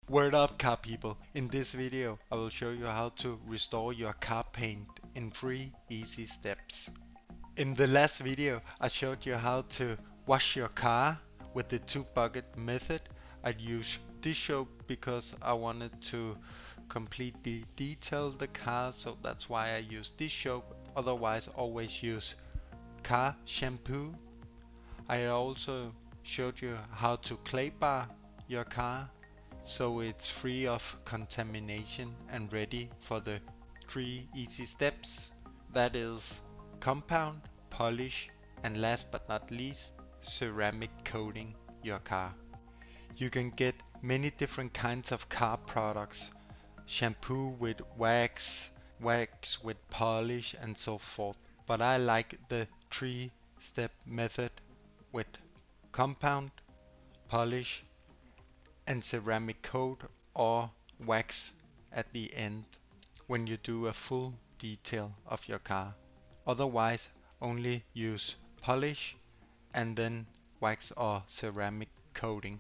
Word up, car people! In this video I will show you how to restore your car paint in 3 easy steps. In the last video I showed you how to wash your car with the 2-bucket method. I'd use dish soap because I wanted to completely detail the car, so that's why I use dish soap. Otherwise always use car shampoo. I also showed you how to clay bar your car so it's free of contamination and ready for the 3 easy steps. That is compound, polish, and last but not least, ceramic coating your car. You can get many different kinds of car products: shampoo with wax, wax with polish, and so forth. But I like the 3-step method with compound, polish, and ceramic coat or wax at the end when you do a full detail of your car. Otherwise only use polish and then wax or ceramic coating.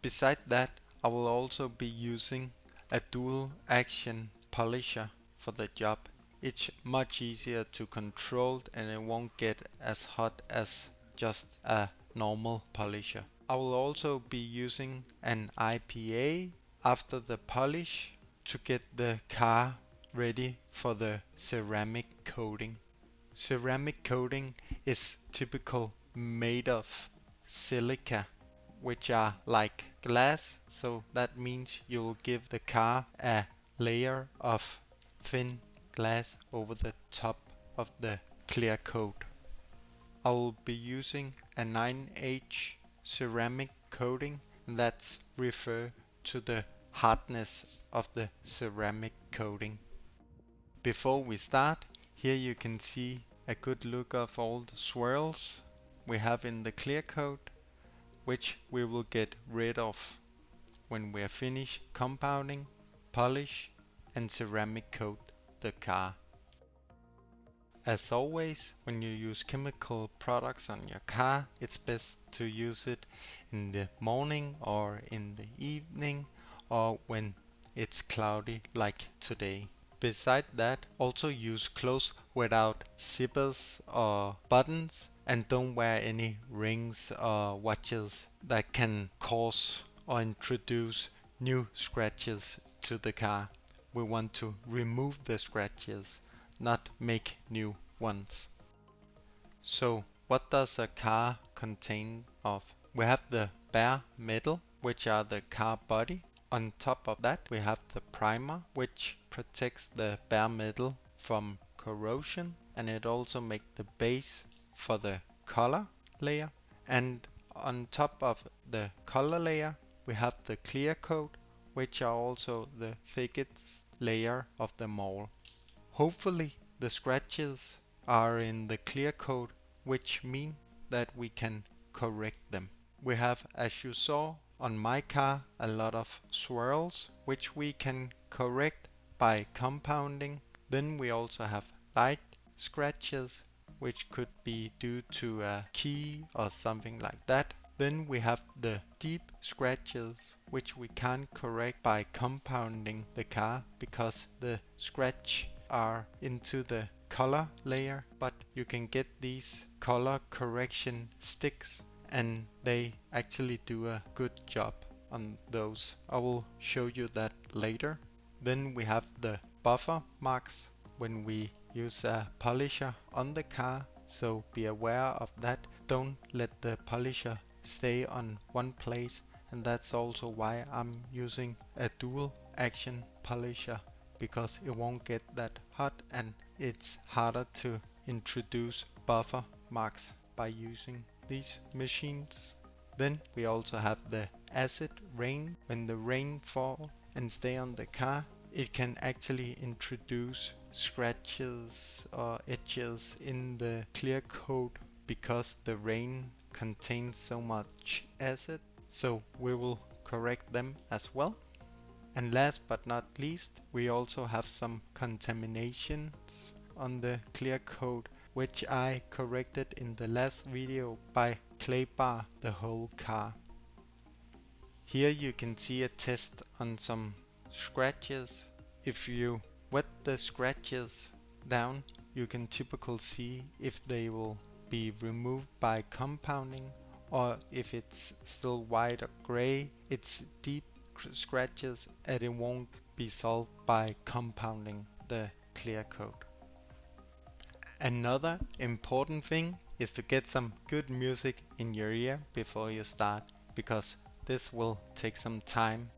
Beside that, I will also be using a dual action polisher for the job. It's much easier to control and it won't get as hot as just a normal polisher. I will also be using an IPA after the polish to get the car ready for the ceramic coating. Ceramic coating is typically made of silica, which are like glass, so that means you'll give the car a layer of thin glass over the top of the clear coat. I will be using a 9H ceramic coating, and that's refer to the hardness of the ceramic coating. Before we start, here you can see a good look of all the swirls we have in the clear coat, which we will get rid of when we are finished compounding, polish, and ceramic coat the car. As always, when you use chemical products on your car, it's best to use it in the morning or in the evening or when it's cloudy like today. Beside that, also use clothes without zippers or buttons, and don't wear any rings or watches that can cause or introduce new scratches to the car. We want to remove the scratches, not make new ones. So what does a car contain of? We have the bare metal, which are the car body. On top of that we have the primer, which protects the bare metal from corrosion, and it also makes the base for the color layer. And on top of the color layer we have the clear coat, which are also the thickest layer of them all. Hopefully the scratches are in the clear coat, which mean that we can correct them. We have, as you saw on my car, a lot of swirls, which we can correct by compounding. Then we also have light scratches, which could be due to a key or something like that. Then we have the deep scratches, which we can't correct by compounding the car because the scratch are into the color layer, but you can get these color correction sticks and they actually do a good job on those. I will show you that later. Then we have the buffer marks when we use a polisher on the car, so be aware of that. Don't let the polisher stay on one place, and that's also why I'm using a dual action polisher, because it won't get that hot and it's harder to introduce buffer marks by using these machines. Then we also have the acid rain. When the rain fall and stay on the car, it can actually introduce scratches or edges in the clear coat because the rain contains so much acid, so we will correct them as well. And last but not least, we also have some contaminations on the clear coat, which I corrected in the last video by clay bar the whole car. Here you can see a test on some scratches. If you wet the scratches down, you can typically see if they will be removed by compounding, or if it's still white or gray, it's deep scratches and it won't be solved by compounding the clear coat. Another important thing is to get some good music in your ear before you start, because this will take some time.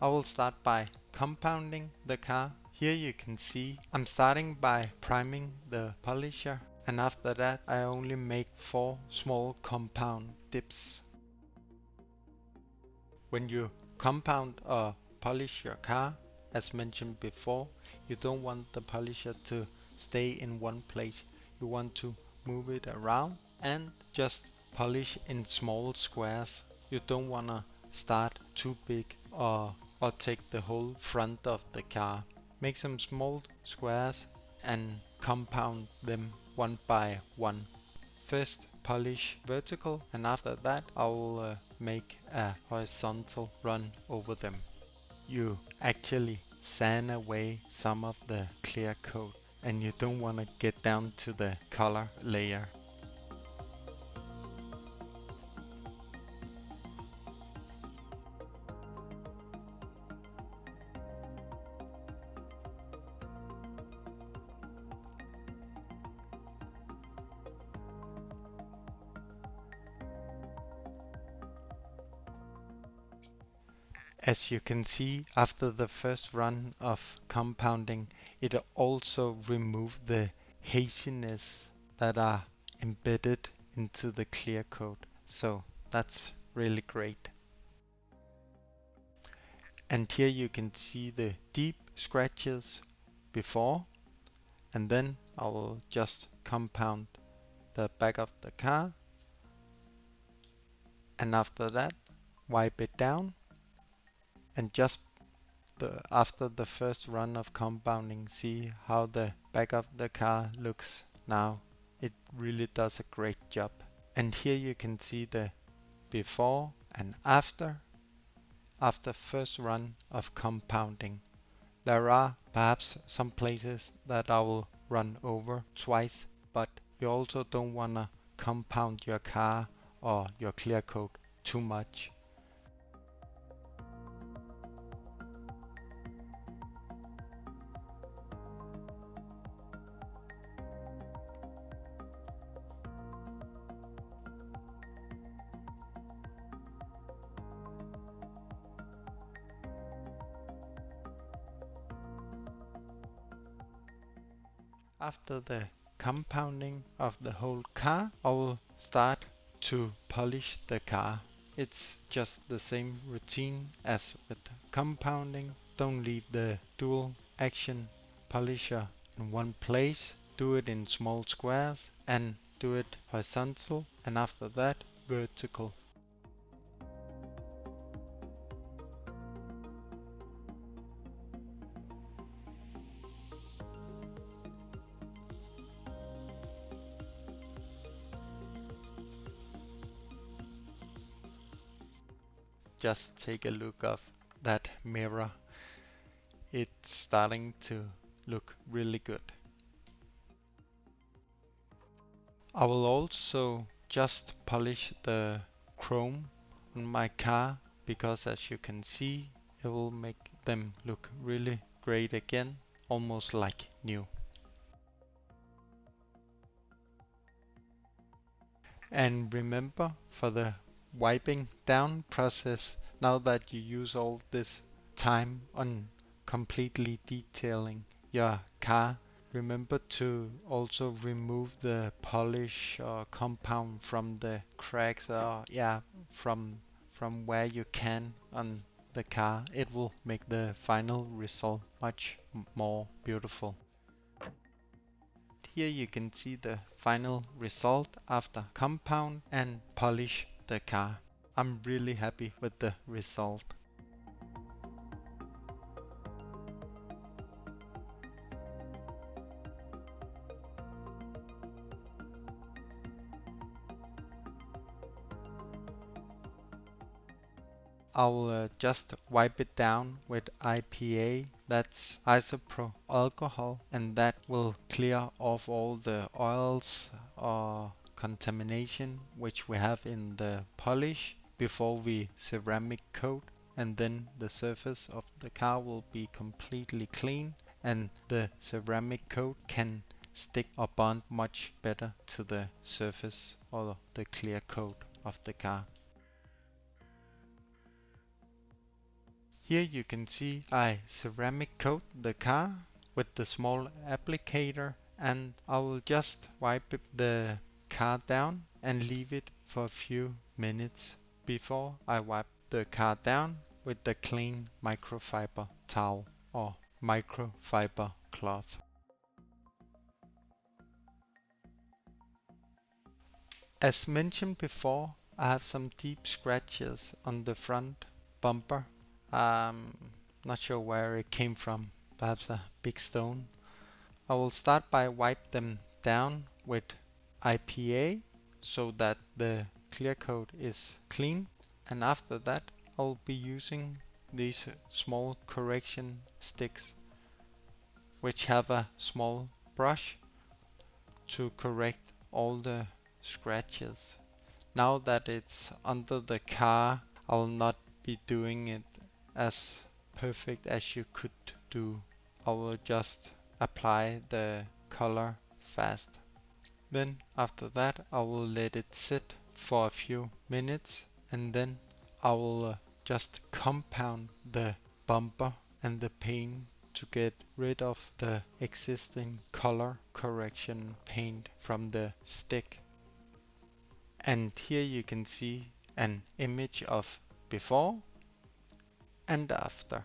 I will start by compounding the car. Here you can see I'm starting by priming the polisher, and after that I only make 4 small compound dips. When you compound or polish your car, as mentioned before, you don't want the polisher to stay in one place. You want to move it around and just polish in small squares. You don't want to start too big or take the whole front of the car. Make some small squares and compound them one by one. First polish vertical, and after that I will make a horizontal run over them. You actually sand away some of the clear coat, and you don't want to get down to the color layer. As you can see, after the first run of compounding, it also removed the haziness that are embedded into the clear coat. So that's really great. And here you can see the deep scratches before, and then I will just compound the back of the car, and after that wipe it down, and just after the first run of compounding, see how the back of the car looks now. It really does a great job. And here you can see the before and after first run of compounding. There are perhaps some places that I will run over twice, but you also don't want to compound your car or your clear coat too much. After the compounding of the whole car, I will start to polish the car. It's just the same routine as with compounding. Don't leave the dual action polisher in one place. Do it in small squares and do it horizontal, and after that vertical. Just take a look of that mirror. It's starting to look really good. I will also just polish the chrome on my car, because as you can see, it will make them look really great again, almost like new. And remember, for the wiping down process, now that you use all this time on completely detailing your car, remember to also remove the polish or compound from the cracks, or from where you can on the car. It will make the final result much more beautiful. Here you can see the final result after compound and polish the car. I'm really happy with the result. I'll just wipe it down with IPA, that's isopro alcohol, and that will clear off all the oils or contamination which we have in the polish before we ceramic coat, and then the surface of the car will be completely clean and the ceramic coat can stick or bond much better to the surface or the clear coat of the car. Here you can see I ceramic coat the car with the small applicator, and I will just wipe the car down and leave it for a few minutes before I wipe the car down with the clean microfiber towel or microfiber cloth. As mentioned before, I have some deep scratches on the front bumper. Not sure where it came from, perhaps a big stone. I will start by wipe them down with IPA so that the clear coat is clean, and after that I'll be using these small correction sticks which have a small brush to correct all the scratches. Now that it's under the car, I'll not be doing it as perfect as you could do. I will just apply the color fast. Then after that I will let it sit for a few minutes, and then I will just compound the bumper and the paint to get rid of the existing color correction paint from the stick. And here you can see an image of before and after.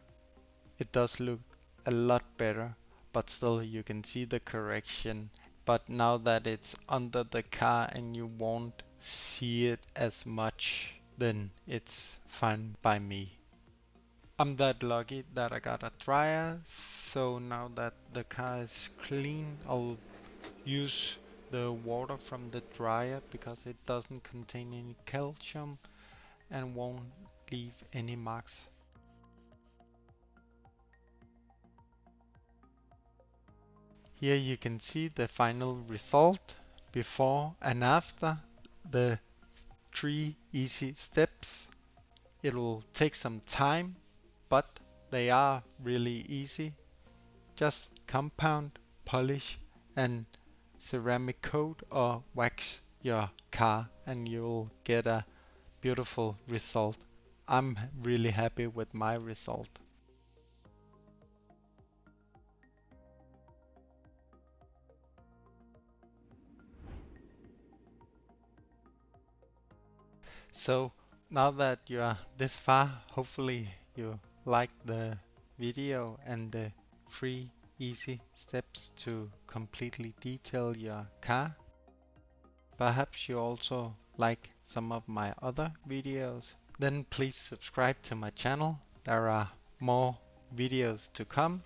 It does look a lot better, but still you can see the correction. But now that it's under the car and you won't see it as much, then it's fine by me. I'm that lucky that I got a dryer, so now that the car is clean, I'll use the water from the dryer because it doesn't contain any calcium and won't leave any marks. Here you can see the final result before and after the 3 easy steps. It will take some time, but they are really easy. Just compound, polish and ceramic coat or wax your car and you'll get a beautiful result. I'm really happy with my result. So now that you are this far, hopefully you like the video and the 3 easy steps to completely detail your car. Perhaps you also like some of my other videos. Then please subscribe to my channel. There are more videos to come.